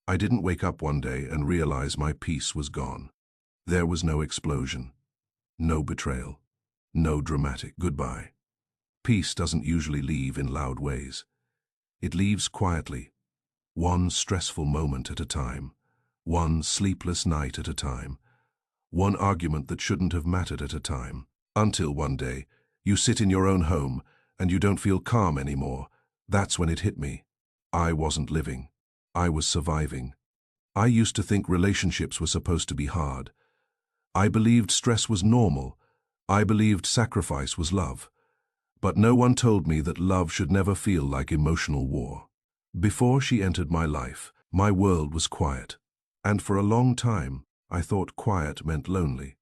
I didn't wake up one day and realize my peace was gone. There was no explosion, no betrayal, no dramatic goodbye. Peace doesn't usually leave in loud ways. It leaves quietly, one stressful moment at a time, one sleepless night at a time, one argument that shouldn't have mattered at a time, until one day you sit in your own home and you don't feel calm anymore. That's when it hit me. I wasn't living. I was surviving. I used to think relationships were supposed to be hard. I believed stress was normal. I believed sacrifice was love. But no one told me that love should never feel like emotional war. Before she entered my life, my world was quiet. And for a long time, I thought quiet meant lonely.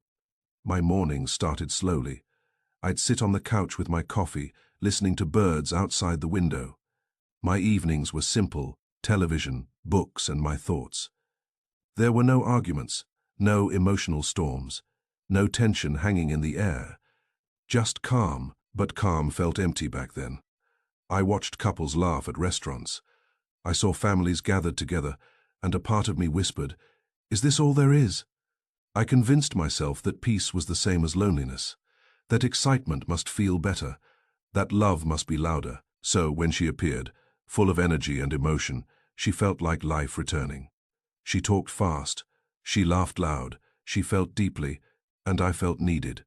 My mornings started slowly. I'd sit on the couch with my coffee, listening to birds outside the window. My evenings were simple: television, books, and my thoughts. There were no arguments, no emotional storms, no tension hanging in the air. Just calm, but calm felt empty back then. I watched couples laugh at restaurants. I saw families gathered together, and a part of me whispered, "Is this all there is?" I convinced myself that peace was the same as loneliness, that excitement must feel better, that love must be louder. So when she appeared, full of energy and emotion, she felt like life returning. She talked fast, she laughed loud, she felt deeply, and I felt needed.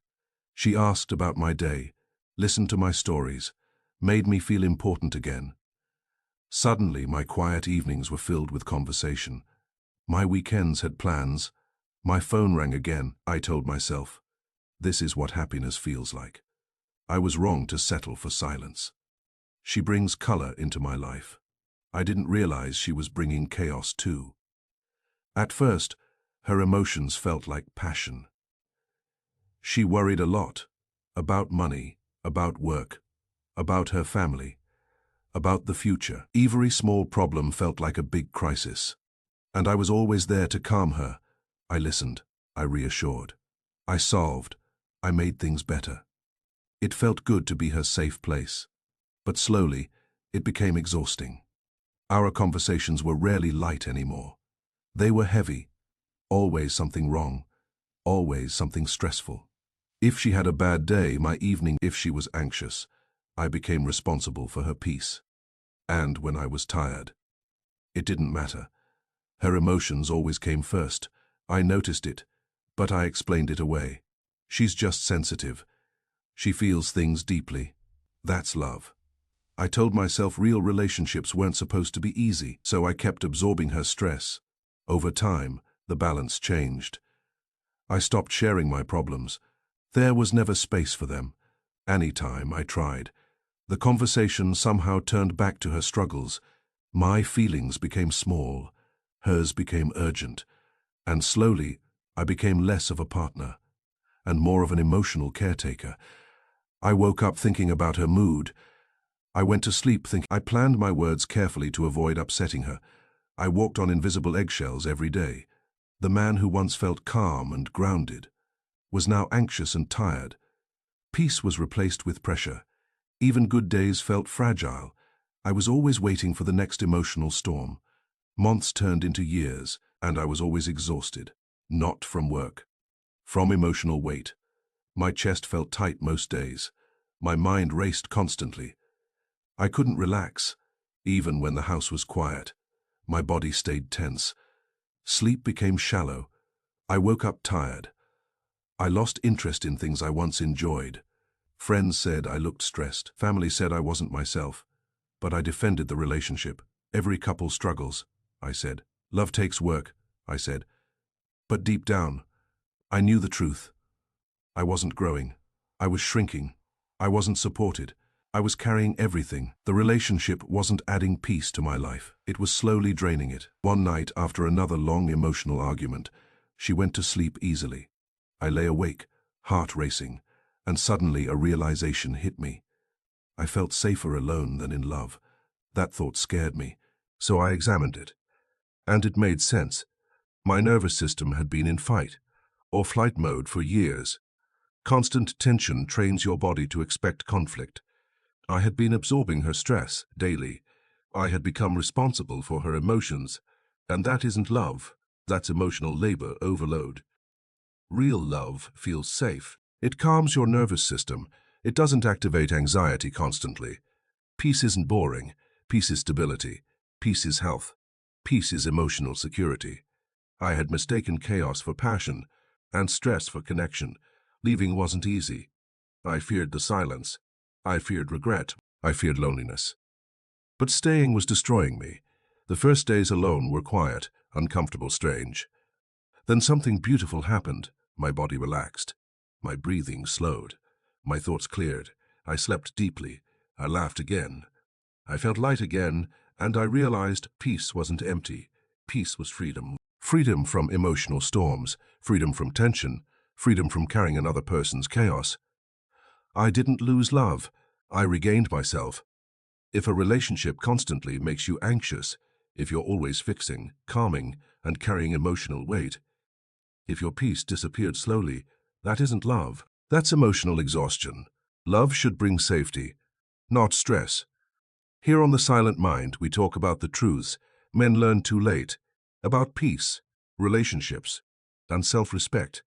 She asked about my day, listened to my stories, made me feel important again. Suddenly, my quiet evenings were filled with conversation. My weekends had plans. My phone rang again. I told myself, this is what happiness feels like. I was wrong to settle for silence. She brings color into my life. I didn't realize she was bringing chaos too. At first, her emotions felt like passion. She worried a lot about money, about work, about her family, about the future. Every small problem felt like a big crisis, and I was always there to calm her. I listened, I reassured, I solved, I made things better. It felt good to be her safe place, but slowly it became exhausting. Our conversations were rarely light anymore. They were heavy, always something wrong, always something stressful. If she had a bad day, if she was anxious, I became responsible for her peace. And when I was tired, it didn't matter. Her emotions always came first. I noticed it, but I explained it away. She's just sensitive. She feels things deeply. That's love. I told myself real relationships weren't supposed to be easy, so I kept absorbing her stress. Over time, the balance changed. I stopped sharing my problems. There was never space for them. Anytime I tried, the conversation somehow turned back to her struggles. My feelings became small, hers became urgent, and slowly I became less of a partner and more of an emotional caretaker. I woke up thinking about her mood. I went to sleep thinking. I planned my words carefully to avoid upsetting her. I walked on invisible eggshells every day. The man who once felt calm and grounded was now anxious and tired. Peace was replaced with pressure. Even good days felt fragile. I was always waiting for the next emotional storm. Months turned into years, and I was always exhausted. Not from work, from emotional weight. My chest felt tight most days. My mind raced constantly. I couldn't relax, even when the house was quiet. My body stayed tense. Sleep became shallow. I woke up tired. I lost interest in things I once enjoyed. Friends said I looked stressed. Family said I wasn't myself. But I defended the relationship. Every couple struggles, I said. Love takes work, I said. But deep down, I knew the truth. I wasn't growing. I was shrinking. I wasn't supported. I was carrying everything. The relationship wasn't adding peace to my life. It was slowly draining it. One night, after another long emotional argument, she went to sleep easily. I lay awake, heart racing, and suddenly a realization hit me. I felt safer alone than in love. That thought scared me, so I examined it. And it made sense. My nervous system had been in fight or flight mode for years. Constant tension trains your body to expect conflict. I had been absorbing her stress daily. I had become responsible for her emotions. And that isn't love. That's emotional labor overload. Real love feels safe. It calms your nervous system. It doesn't activate anxiety constantly. Peace isn't boring. Peace is stability. Peace is health. Peace is emotional security. I had mistaken chaos for passion and stress for connection. Leaving wasn't easy. I feared the silence. I feared regret. I feared loneliness. But staying was destroying me. The first days alone were quiet, uncomfortable, strange. Then something beautiful happened. My body relaxed. My breathing slowed. My thoughts cleared. I slept deeply. I laughed again. I felt light again, and I realized peace wasn't empty. Peace was freedom. Freedom from emotional storms, freedom from tension, freedom from carrying another person's chaos. I didn't lose love. I regained myself. If a relationship constantly makes you anxious, if you're always fixing, calming, and carrying emotional weight, if your peace disappeared slowly, that isn't love. That's emotional exhaustion. Love should bring safety, not stress. Here on The Silent Mind, we talk about the truths men learn too late, about peace, relationships, and self-respect.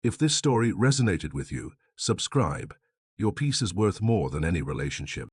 If this story resonated with you, subscribe. Your peace is worth more than any relationship.